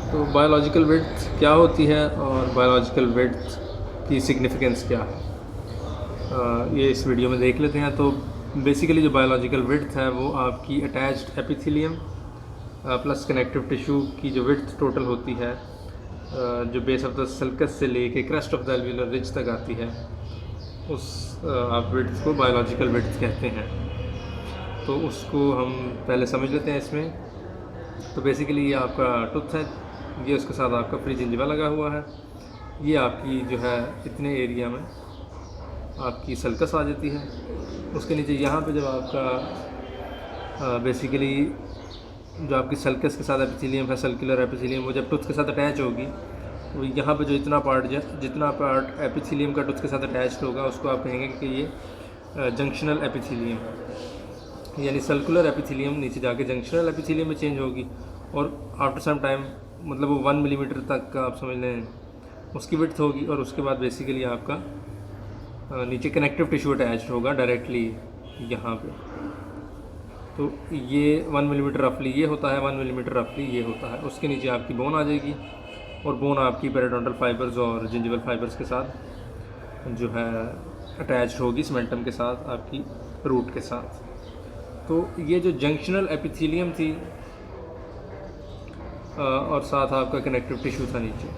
तो biological width क्या होती है और बायोलॉजिकल विड्थ की सिग्निफिकेंस क्या है, ये इस वीडियो में देख लेते हैं। तो बेसिकली जो बायोलॉजिकल विड्थ है वो आपकी attached epithelium plus connective tissue की जो विड्थ टोटल होती है, जो बेस ऑफ द सल्कस से लेके crest of the alveolar ridge तक आती है, उस आप विड्थ को बायोलॉजिकल विड्थ कहते हैं। तो उसको हम पहले समझ लेते हैं इसमें। तो बेसिकली ये आपका टूथ है, ये उसके साथ आपका फ्री जिंजिवा लगा हुआ है। ये आपकी जो है इतने एरिया में आपकी सल्कस आ जाती है। उसके नीचे यहाँ पे जब आपका बेसिकली जो आपकी सल्कस के साथ एपिथेलियम है, सर्कुलर एपिथेलियम, वो जब टूथ के साथ अटैच होगी तो यहाँ पे जो जितना पार्ट एपिथेलियम का टूथ के साथ अटैच्ड होगा उसको आप कहेंगे कि ये जंक्शनल एपिथेलियम, यानी सर्कुलर एपिथेलियम नीचे जाके जंक्शनल एपिथेलियम में चेंज होगी। और आफ्टर सम टाइम मतलब वो 1 मिलीमीटर तक का आप समझ लें उसकी विड्थ होगी। और उसके बाद बेसिकली आपका नीचे कनेक्टिव टिश्यू अटैच्ड होगा डायरेक्टली यहाँ पे। तो ये 1 मिलीमीटर रफली ये होता है, 1 मिलीमीटर रफली ये होता है। उसके नीचे आपकी बोन आ जाएगी और बोन आपकी पेरिडोंटल फाइबर्स और जिंजिवल फाइबर्स के साथ जो है अटैच्ड होगी सीमेंटम के साथ, आपकी रूट के साथ। तो ये जो जंक्शनल एपिथेलियम थी और साथ आपका कनेक्टिव टिश्यू था नीचे,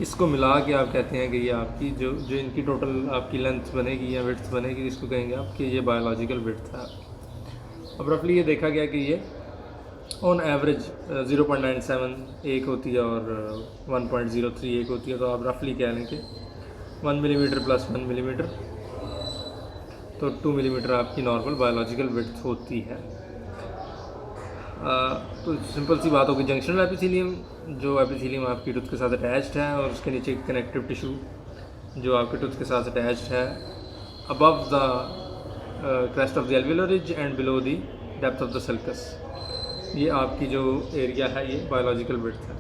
इसको मिला के आप कहते हैं कि ये आपकी जो इनकी टोटल आपकी लेंथ बनेगी या विड्थ बनेगी, इसको कहेंगे आप कि ये बायोलॉजिकल विड्थ है। अब रफली ये देखा गया कि ये ऑन एवरेज 0.97 एक होती है और 1.03 एक होती है। तो आप रफली कह लें कि 1 मिलीमीटर प्लस 1 मिलीमीटर, तो 2 मिलीमीटर आपकी नॉर्मल बायोलॉजिकल विड्थ होती है। तो सिंपल सी बात होगी, जंक्शनल एपिथेलियम जो एपिथेलियम आपकी टूथ के साथ अटैच्ड है और उसके नीचे कनेक्टिव टिश्यू जो आपके टूथ के साथ अटैच्ड है above the crest of the alveolar ridge and below the depth of the sulcus, ये आपकी जो एरिया है ये बायोलॉजिकल विड्थ है।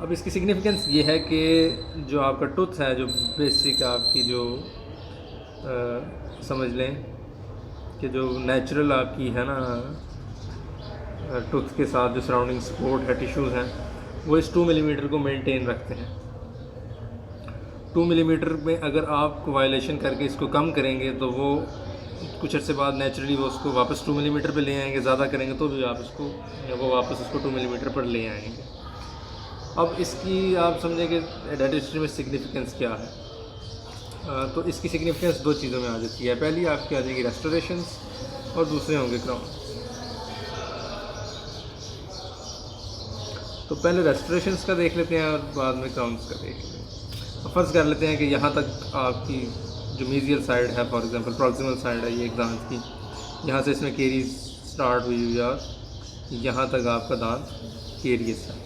अब इसकी सिग्निफिकेंस ये है कि जो आपका टूथ है, जो बेसिक आपकी जो समझ लें कि जो नेचुरल आपकी है ना टूथ के साथ जो सराउंडिंग सपोर्ट है, टिश्यूज़ हैं, वो इस 2 मिलीमीटर को मेंटेन रखते हैं। 2 मिलीमीटर में अगर आप वायलेशन करके इसको कम करेंगे तो वो कुछ अर्से बाद नेचुरली वो उसको वापस 2 मिलीमीटर पे ले आएंगे। ज़्यादा करेंगे तो भी आप इसको वो वापस उसको 2 मिलीमीटर पर ले आएंगे। अब इसकी आप समझें कि डेंटिस्ट्री में सिग्निफिकेंस क्या है। तो इसकी सिग्निफिकेंस 2 चीज़ों में आ जाती है। पहली आपकी आ जाएगी रेस्टोरेशंस और दूसरे होंगे क्राउन। तो पहले रेस्टोरेशंस का देख लेते हैं और बाद में क्राउन्स का देख लेते हैं। तो फ़र्ज़ कर लेते हैं कि यहाँ तक आपकी जो मीजियल साइड है, फॉर एग्जांपल प्रॉक्सिमल साइड है ये एक दांत की, यहाँ से इसमें केरीज स्टार्ट हुई हुई और यहाँ तक आपका दांत केरियस है।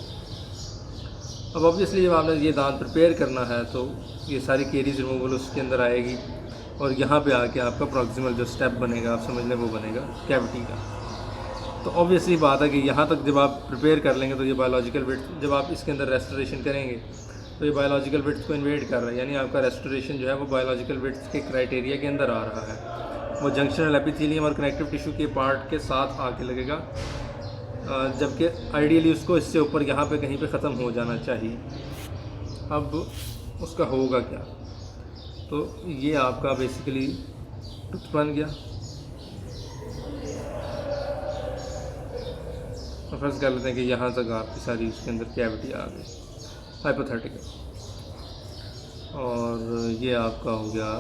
अब ऑब्वियसली जब आपने ये दांत प्रिपेयर करना है तो ये सारी केरीज रिमूवल उसके अंदर आएगी और यहाँ पे आके आपका प्रॉक्सिमल जो स्टेप बनेगा, आप समझ लें, वो बनेगा कैविटी का। तो ऑब्वियसली बात है कि यहाँ तक जब आप प्रिपेयर कर लेंगे तो ये बायोलॉजिकल विड्थ, जब आप इसके अंदर रेस्टोरेशन करेंगे तो ये बायोलॉजिकल विड्थ को इन्वेड कर रहा है, यानी आपका रेस्टोरेशन जो है वो बायोलॉजिकल विड्थ के क्राइटेरिया के अंदर आ रहा है। वो जंक्शनल एपिथेलियम और कनेक्टिव टिश्यू के पार्ट के साथ आके लगेगा, जबकि आइडियली उसको इससे ऊपर यहाँ पे कहीं पे ख़त्म हो जाना चाहिए। अब उसका होगा क्या, तो ये आपका बेसिकली टूथ बन गया। तो फर्स्ट कर लेते हैं कि यहाँ तक आपकी सारी उसके अंदर कैविटी आ गई, हाइपोथेटिकल। और ये आपका हो गया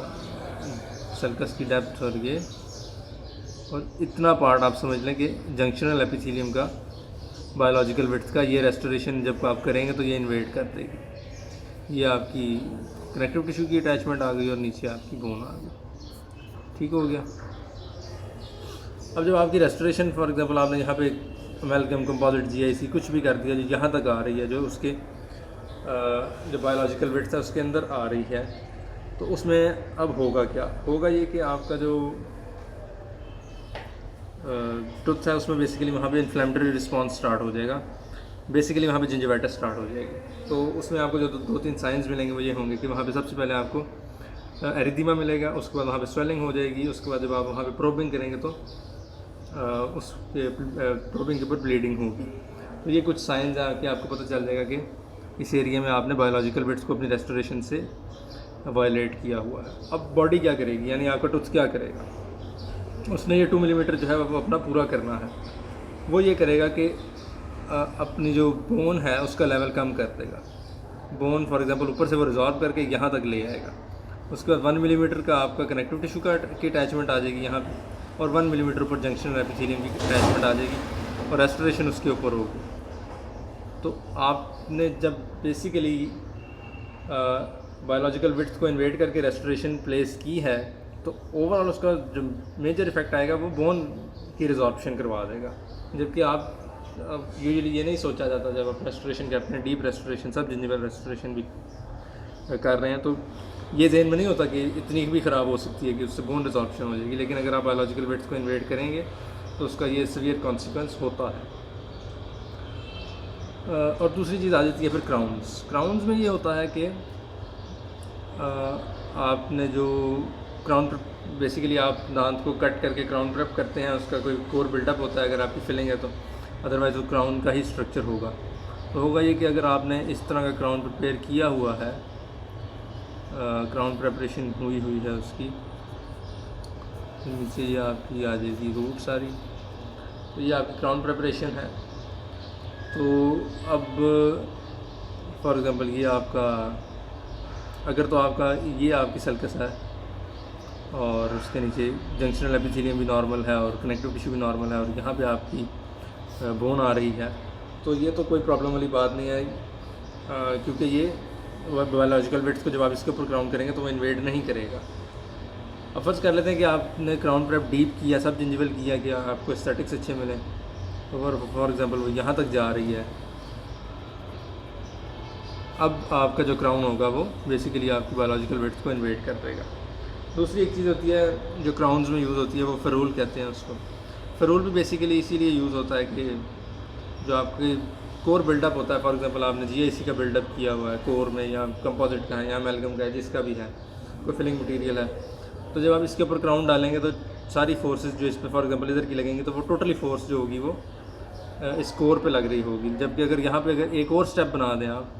सल्कस की डेप्थ और इतना पार्ट आप समझ लें कि जंक्शनल एपिथेलियम का बायोलॉजिकल विड्थ का ये रेस्टोरेशन जब आप करेंगे तो ये इन्वेड कर देगी। ये आपकी कनेक्टिव टिश्यू की अटैचमेंट आ गई और नीचे आपकी बोन आ गई। ठीक हो गया। अब जब आपकी रेस्टोरेशन फॉर एग्जांपल आपने यहाँ पे अमेलगम कंपोजिट जीआईसी कुछ भी कर दिया, जो यहाँ तक आ रही है, जो उसके जो बायोलॉजिकल विड्थ है उसके अंदर आ रही है, तो उसमें अब होगा क्या, होगा ये कि आपका जो टूथ है उसमें बेसिकली वहाँ पे इन्फ्लेमेटरी रिस्पॉन्स स्टार्ट हो जाएगा। बेसिकली वहाँ पे जिंजिवाइटिस स्टार्ट हो जाएगी। तो उसमें आपको जो 2-3 साइंस मिलेंगे वो ये होंगे कि वहाँ पे सबसे पहले आपको एरिथीमा मिलेगा, उसके बाद वहाँ पे स्वेलिंग हो जाएगी, उसके बाद जब आप वहाँ पे प्रोबिंग करेंगे तो उसके प्रोबिंग के ऊपर ब्लीडिंग होगी। तो ये कुछ साइंस हैं कि आपको पता चल जाएगा कि इस एरिया में आपने बायोलॉजिकल बिट्स को अपनी रेस्टोरेशन से वायलेट किया हुआ है। अब बॉडी क्या करेगी, यानी आपका टूथ क्या करेगा? उसने ये 2 मिलीमीटर जो है वो अपना पूरा करना है। वो ये करेगा कि अपनी जो बोन है उसका लेवल कम कर देगा। बोन फॉर एग्जांपल ऊपर से वो रिजॉल्व करके यहाँ तक ले आएगा। उसके बाद 1 मिलीमीटर का आपका कनेक्टिव टिश्यू की अटैचमेंट आ जाएगी यहाँ पे, और 1 मिलीमीटर ऊपर जंक्शन एपिथेलियम की अटैचमेंट आ जाएगी और रेस्टोरेशन उसके ऊपर होगी। तो आपने जब बेसिकली बायोलॉजिकल विड्थ को इन्वेट करके रेस्टोरेशन प्लेस की है तो ओवरऑल उसका जो मेजर इफेक्ट आएगा वो बोन की रिजॉर्प्शन करवा देगा। जबकि आप यूजुअली ये नहीं सोचा जाता जब आप रेस्टोरेशन करते हैं, डीप रेस्टोरेशन, सब जिंजिवल रेस्टोरेशन भी कर रहे हैं, तो ये जहन में नहीं होता कि इतनी भी ख़राब हो सकती है कि उससे बोन रिजॉर्प्शन हो जाएगी। लेकिन अगर आप बायोलॉजिकल विड्थ को इन्वेट करेंगे तो उसका ये सीवियर कॉन्सिक्वेंस होता है। और दूसरी चीज़ आ जाती है फिर क्राउन्स। क्राउन्स में ये होता है कि आपने जो क्राउन बेसिकली आप दांत को कट करके क्राउन प्रेप करते हैं, उसका कोई कोर बिल्डअप होता है अगर आपकी फिलिंग है तो, अदरवाइज़ वो क्राउन का ही स्ट्रक्चर होगा। तो होगा ये कि अगर आपने इस तरह का क्राउन प्रिपेयर किया हुआ है, क्राउन प्रेपरेशन हुई है उसकी, नीचे ये आपकी आ जाएगी रूट सारी, तो ये आपकी क्राउन प्रेपरेशन है। तो अब फॉर एग्ज़ाम्पल ये आपका, अगर तो आपका ये आपकी सल्कस है और उसके नीचे जंक्शनल एपिथेलियम भी नॉर्मल है और कनेक्टिव टिश्यू भी नॉर्मल है और यहाँ पे आपकी बोन आ रही है, तो ये तो कोई प्रॉब्लम वाली बात नहीं है, क्योंकि ये बायोलॉजिकल विड्थ को जब आप इसके ऊपर क्राउन करेंगे तो वो इन्वेड नहीं करेगा। अब फर्ज कर लेते हैं कि आपने क्राउन प्रेप डीप किया, सब जिंजिवल किया कि आपको एस्थेटिक्स अच्छे मिले, तो फॉर एग्ज़ाम्पल वो यहाँ तक जा रही है। अब आपका जो क्राउन होगा वो बेसिकली आपकी बायोलॉजिकल विड्थ को इन्वेड कर देगा। दूसरी एक चीज़ होती है जो क्राउन्स में यूज़ होती है, वो फेरूल कहते हैं उसको। फेरूल भी बेसिकली इसीलिए यूज़ होता है कि जो आपकी कोर बिल्डअप होता है, फॉर एग्जांपल आपने जीआईसी का बिल्डअप किया हुआ है कोर में, या कंपोजिट का है या एमैल्गम का है, जिसका भी है, कोई फिलिंग मटेरियल है, तो जब आप इसके ऊपर क्राउन डालेंगे तो सारी फोर्सेस जो इस पर फॉर एग्जांपल इधर की लगेंगी तो वो टोटली फोर्स जो होगी वो इस कोर पे लग रही होगी। जबकि अगर यहाँ पे अगर एक और स्टेप बना दें आप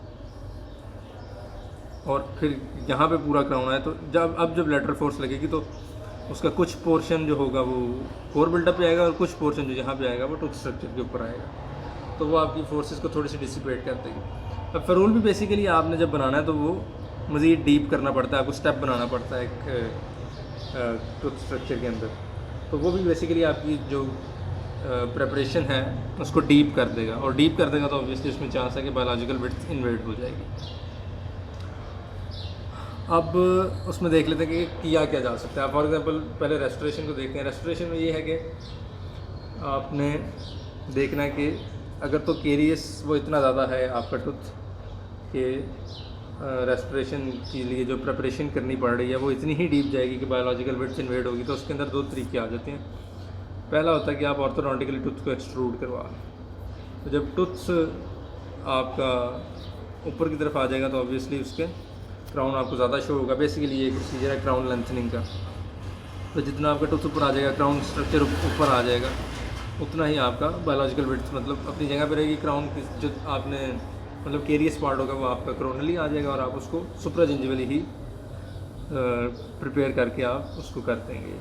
और फिर यहाँ पे पूरा क्राउन है, तो जब लेटरल फोर्स लगेगी तो उसका कुछ पोर्शन जो होगा वो कोर बिल्डअप पे आएगा और कुछ पोर्शन जो यहाँ पे आएगा वो टूथ स्ट्रक्चर के ऊपर आएगा, तो वो आपकी फोर्सेस को थोड़ी सी डिसिपेट कर देगी। अब फेरूल भी बेसिकली आपने जब बनाना है तो वो मज़ीद डीप करना पड़ता है, आपको स्टेप बनाना पड़ता है एक टूथ स्ट्रक्चर के अंदर, तो वो भी बेसिकली आपकी जो प्रेपरेशन है उसको डीप कर देगा, और डीप कर देगा तो ऑब्वियसली उसमें चांस है कि बायोलॉजिकल विड्थ इन्वेड हो जाएगी। अब उसमें देख लेते हैं कि किया क्या जा सकता है। फॉर एग्जांपल पहले रेस्टोरेशन को देखते हैं। रेस्टोरेशन में ये है कि आपने देखना है कि अगर तो केरियस वो इतना ज़्यादा है आपका टूथ कि रेस्टोरेशन के लिए जो प्रिपरेशन करनी पड़ रही है वो इतनी ही डीप जाएगी कि बायोलॉजिकल विड्थ इन्वेड होगी, तो उसके अंदर दो तरीके आ जाते हैं। पहला होता है कि आप ऑर्थोडोंटिकली टूथ को एक्सट्रूड करवा लें, तो जब टूथ आपका ऊपर की तरफ आ जाएगा तो ऑब्वियसली उसके क्राउन आपको ज़्यादा शो होगा। बेसिकली ये प्रोसीजर है क्राउन लेंथनिंग का। तो जितना आपका टूथ ऊपर आ जाएगा, क्राउन स्ट्रक्चर ऊपर आ जाएगा, उतना ही आपका बायोलॉजिकल विड्थ मतलब अपनी जगह पर रहेगी। क्राउन की जो आपने मतलब केरियस पार्ट होगा वो आपका क्रोनली आ जाएगा और आप उसको सुप्राजिंजिवली ही प्रिपेयर करके आप उसको कर देंगे,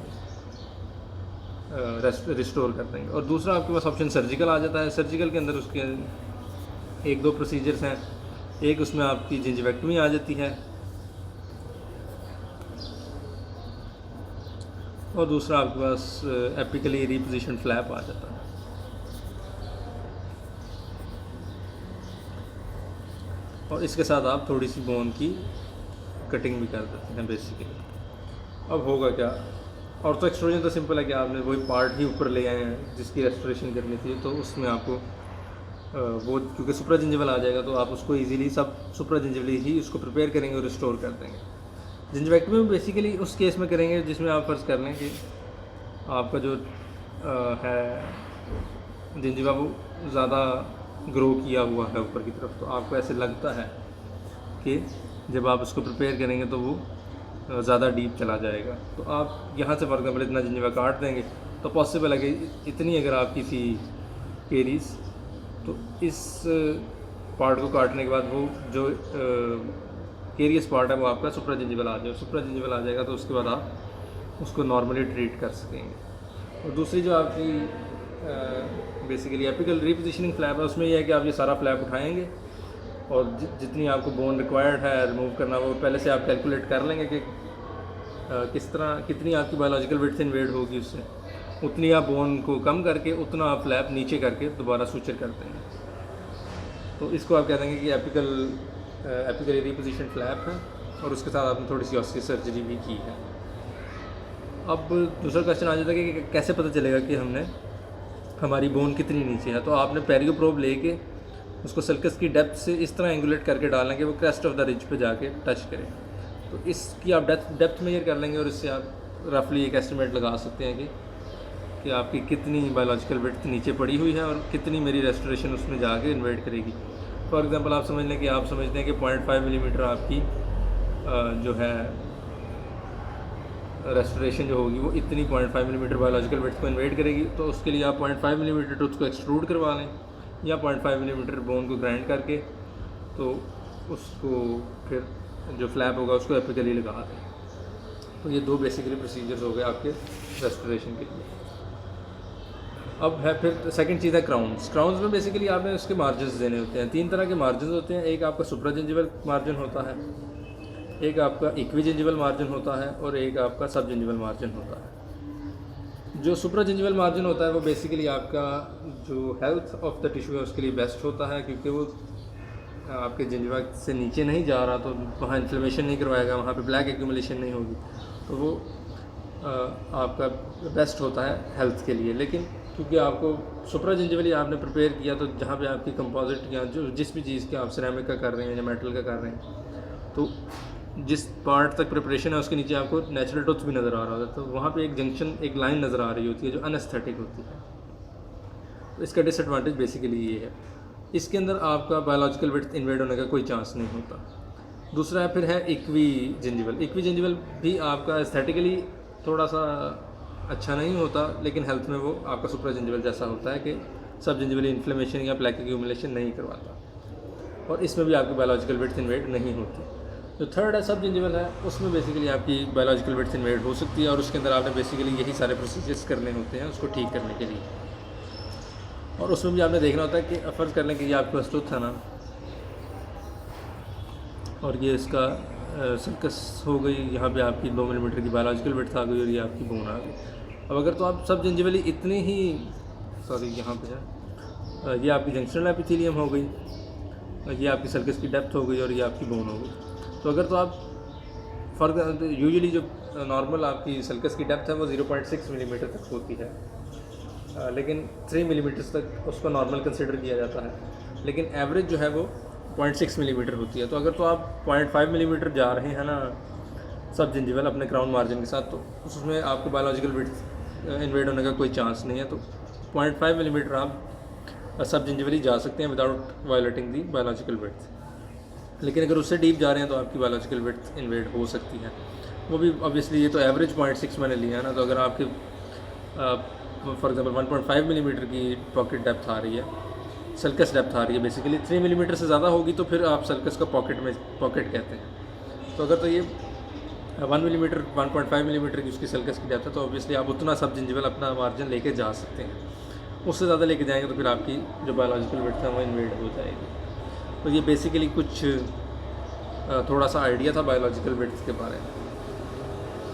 रिस्टोर कर देंगे। और दूसरा आपके पास ऑप्शन सर्जिकल आ जाता है। सर्जिकल के अंदर उसके एक दो प्रोसीजर्स हैं। एक उसमें आपकी जिंजिवेक्टमी आ जाती है और दूसरा आपके पास एपिकली रिपोजिशन फ्लैप आ जाता है। और इसके साथ आप थोड़ी सी बोन की कटिंग भी कर देते हैं बेसिकली। अब होगा क्या, और तो एक्सट्रूजन तो सिंपल है कि आपने वही पार्ट ही ऊपर ले आए हैं जिसकी रेस्टोरेशन करनी थी, तो उसमें आपको वो क्योंकि सुप्राजिंजिवल आ जाएगा तो आप उसको इजीली सब सुप्राजिंजिवली ही उसको प्रिपेयर करेंगे और रिस्टोर कर देंगे। जिंजिवेक्टमी में बेसिकली उस केस में करेंगे जिसमें आप फर्ज कर लें कि आपका जो है जिंजिवा वो ज़्यादा ग्रो किया हुआ है ऊपर की तरफ, तो आपको ऐसे लगता है कि जब आप उसको प्रिपेयर करेंगे तो वो ज़्यादा डीप चला जाएगा। तो आप यहाँ से फॉर एग्जाम्पल इतना जिंजिवा काट देंगे तो पॉसिबल है कि इतनी अगर आपकी थी केरीज तो इस पार्ट को काटने के बाद वो जो केरियस पार्ट है वो आपका सुप्राजिंजिवल आ जाएगा। सुप्राजिंजिवल आ जाएगा तो उसके बाद आप उसको नॉर्मली ट्रीट कर सकेंगे। और दूसरी जो आपकी बेसिकली एपिकल रिपोजिशनिंग फ्लैप है, उसमें यह है कि आप ये सारा फ्लैप उठाएंगे और जितनी आपको बोन रिक्वायर्ड है रिमूव करना वो पहले से आप कैलकुलेट कर लेंगे कि किस तरह कितनी आपकी बायोलॉजिकल विड्थ इन्वेड होगी, उससे उतनी आप बोन को कम करके उतना आप फ्लैप नीचे करके दोबारा सूचर करते हैं। तो इसको आप कह देंगे कि एपिकल रिपोजिशन फ्लैप है और उसके साथ आपने थोड़ी सी ऑस्टियो सर्जरी भी की है। अब दूसरा क्वेश्चन आ जाता है कि कैसे पता चलेगा कि हमने हमारी बोन कितनी नीचे है। तो आपने पेरियो प्रोब लेके उसको सल्कस की डेप्थ से इस तरह एंगुलेट करके डालना कि वो क्रेस्ट ऑफ द रिज पे जाके टच करे। तो इसकी आप डेप्थ मेजर कर लेंगे और इससे आप रफली एक एस्टिमेट लगा सकते हैं कि आपकी कितनी बायोलॉजिकल विड्थ नीचे पड़ी हुई है और कितनी मेरी रेस्टोरेशन उसमें जाके इन्वेड करेगी। फॉर एग्जांपल आप समझ लें कि आप समझते हैं कि 0.5 मिलीमीटर आपकी जो है रेस्टोरेशन जो होगी वो इतनी 0.5 मिलीमीटर बायोलॉजिकल विड्थ को इन्वेड करेगी। तो उसके लिए आप 0.5 मिलीमीटर टूथ को एक्सट्रूड करवा लें या 0.5 मिलीमीटर बोन को ग्राइंड करके तो उसको फिर जो फ्लैप होगा उसको एपिकली लगा दें। तो ये दो बेसिकली प्रोसीजर्स हो गए आपके रेस्टोरेशन के लिए। अब है फिर सेकंड चीज़ है क्राउन्स। क्राउन्स में बेसिकली आपने उसके मार्जिन्स देने होते हैं। 3 तरह के मार्जिन्स होते हैं। एक आपका सुप्राजिंजिवल मार्जिन होता है, एक आपका इक्विजिंजिवल मार्जिन होता है और एक आपका सबजिंजिवल मार्जिन होता है। जो सुप्राजिंजिवल मार्जिन होता है वो बेसिकली आपका जो हेल्थ ऑफ द टिश्यू है उसके लिए बेस्ट होता है, क्योंकि वो आपके जिंजिवा से नीचे नहीं जा रहा तो वहाँ इन्फ्लेमेशन नहीं करवाएगा, वहाँ पे ब्लैक एक्यूमुलेशन नहीं होगी, तो वो आपका बेस्ट होता है हेल्थ के लिए। लेकिन क्योंकि आपको सुप्राजिंजिवली आपने प्रिपेयर किया तो जहाँ पे आपकी कंपोजिट या जो जिस भी चीज़ के आप सिरेमिक का कर रहे हैं या मेटल का कर रहे हैं तो जिस पार्ट तक प्रिपरेशन है उसके नीचे आपको नेचुरल टूथ भी नज़र आ रहा होता है, तो वहाँ पे एक जंक्शन एक लाइन नज़र आ रही होती है जो अनएस्थेटिक होती है। तो इसका डिसएडवांटेज बेसिकली ये है। इसके अंदर आपका बायोलॉजिकल विड्थ इन्वेड होने का कोई चांस नहीं होता। दूसरा है फिर है इक्विजिंजिवल। इक्विजिंजिवल भी आपका एस्थेटिकली थोड़ा सा अच्छा नहीं होता, लेकिन हेल्थ में वो आपका सुप्राजिंजिवल जैसा होता है कि सब जिंजिवली इन्फ्लेमेशन या प्लैक एक्यूमुलेशन नहीं करवाता और इसमें भी आपकी बायोलॉजिकल विड्थ इन्वेड नहीं होती। जो थर्ड है सब जिंजिवल है, उसमें बेसिकली आपकी बायोलॉजिकल विड्थ इन्वेड हो सकती है और उसके अंदर आपने बेसिकली यही सारे प्रोसीजर्स करने होते हैं उसको ठीक करने के लिए। और उसमें भी आपने देखना होता है कि फ़र्ज़ कर लें कि ये आपके पास टूथ है ना और ये इसका सर्कस हो गई, यहाँ पे आपकी 2 मिलीमीटर की बायोलॉजिकल विड्थ आ गई और ये आपकी बोन आ गई। अब अगर तो आप सब जिंजिवली इतनी ही यहाँ पे है ये आपकी जंक्शनल एपिथेलियम हो गई, ये आपकी सर्कस की डेप्थ हो गई और ये आपकी बोन हो गई। तो अगर तो आप फ़र्क यूजुअली जो नॉर्मल आपकी सर्कस की डेप्थ है वो 0.6 मिलीमीटर तक होती है, लेकिन 3 मिलीमीटर तक उसको नॉर्मल कंसिडर किया जाता है, लेकिन एवरेज जो है वो 0.6 मिलीमीटर होती है। तो अगर तो आप 0.5 मिलीमीटर जा रहे हैं ना सब जिंजिवल अपने क्राउन मार्जिन के साथ, तो उसमें आपको बायोलॉजिकल विड्थ इन्वेड होने का कोई चांस नहीं है। तो 0.5 मिलीमीटर आप सब जिंजिवली जा सकते हैं without violating the biological width. लेकिन अगर उससे डीप जा रहे हैं तो आपकी बायोलॉजिकल विड्थ इन्वेड हो सकती है। वो भी ऑब्वियसली ये तो एवरेज 0.6 मैंने लिया है ना, तो अगर आपके फॉर एग्जांपल 1.5 मिलीमीटर की पॉकेट डेप्थ आ रही है, सर्कस डेप्थ आ रही है बेसिकली 3 मिलीमीटर से ज़्यादा होगी तो फिर आप सर्कस का पॉकेट कहते हैं। तो अगर तो ये 1 मिलीमीटर 1.5 मिलीमीटर की उसकी सर्कस की डेप्थ है तो ऑब्वियसली आप उतना सब जिंजिवल अपना मार्जिन लेके जा सकते हैं। उससे ज़्यादा लेके जाएंगे तो फिर आपकी जो बायोलॉजिकल विड्थ है वो इन्वेड हो जाएगी। तो ये बेसिकली कुछ थोड़ा सा आइडिया था बायोलॉजिकल विड्थ के बारे में।